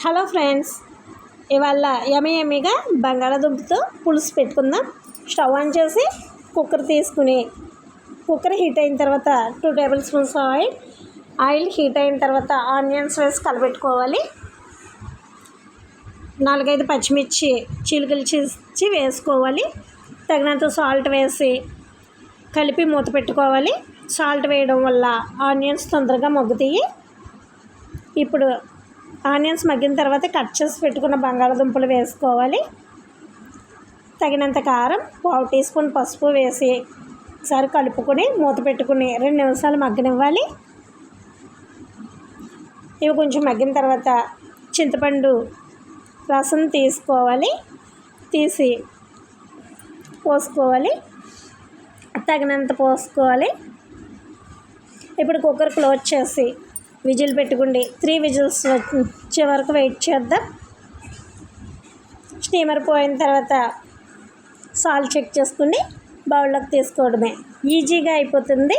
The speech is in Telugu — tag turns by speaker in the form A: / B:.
A: హలో ఫ్రెండ్స్, ఇవాళ యమ్మీగా బంగాళాదుంపతో పులుసు పెట్టుకుందాం. స్టవ్ ఆన్ చేసి కుక్కర్ తీసుకుని కుక్కర్ హీట్ అయిన తర్వాత 2 టేబుల్ స్పూన్స్ ఆయిల్ హీట్ అయిన తర్వాత ఆనియన్స్ వేసి కలపెట్టుకోవాలి. 4-5 పచ్చిమిర్చి చీలికలు చేసి వేసుకోవాలి. తగినంత సాల్ట్ వేసి కలిపి మూత పెట్టుకోవాలి. సాల్ట్ వేయడం వల్ల ఆనియన్స్ తొందరగా మగ్గుతాయి. ఇప్పుడు ఆనియన్స్ మగ్గిన తర్వాత కట్ చేసి పెట్టుకున్న బంగాళాదుంపలు వేసుకోవాలి. తగినంత కారం, 1/2 టీ స్పూన్ పసుపు వేసి ఒకసారి కలుపుకొని మూత పెట్టుకుని 2 నిమిషాలు మగ్గనివ్వాలి. ఇవి కొంచెం మగ్గిన తర్వాత చింతపండు రసం తీసి పోసుకోవాలి. తగినంత పోసుకోవాలి. ఇప్పుడు కుక్కర్ క్లోజ్ చేసి విజిల్ పెట్టుకోండి. 3 విజిల్స్ వచ్చే వరకు వెయిట్ చేద్దాం. స్టీమర్ పోయిన తర్వాత సాల్ట్ చెక్ చేసుకుని బౌల్లోకి తీసుకోవడమే. ఈజీగా అయిపోతుంది.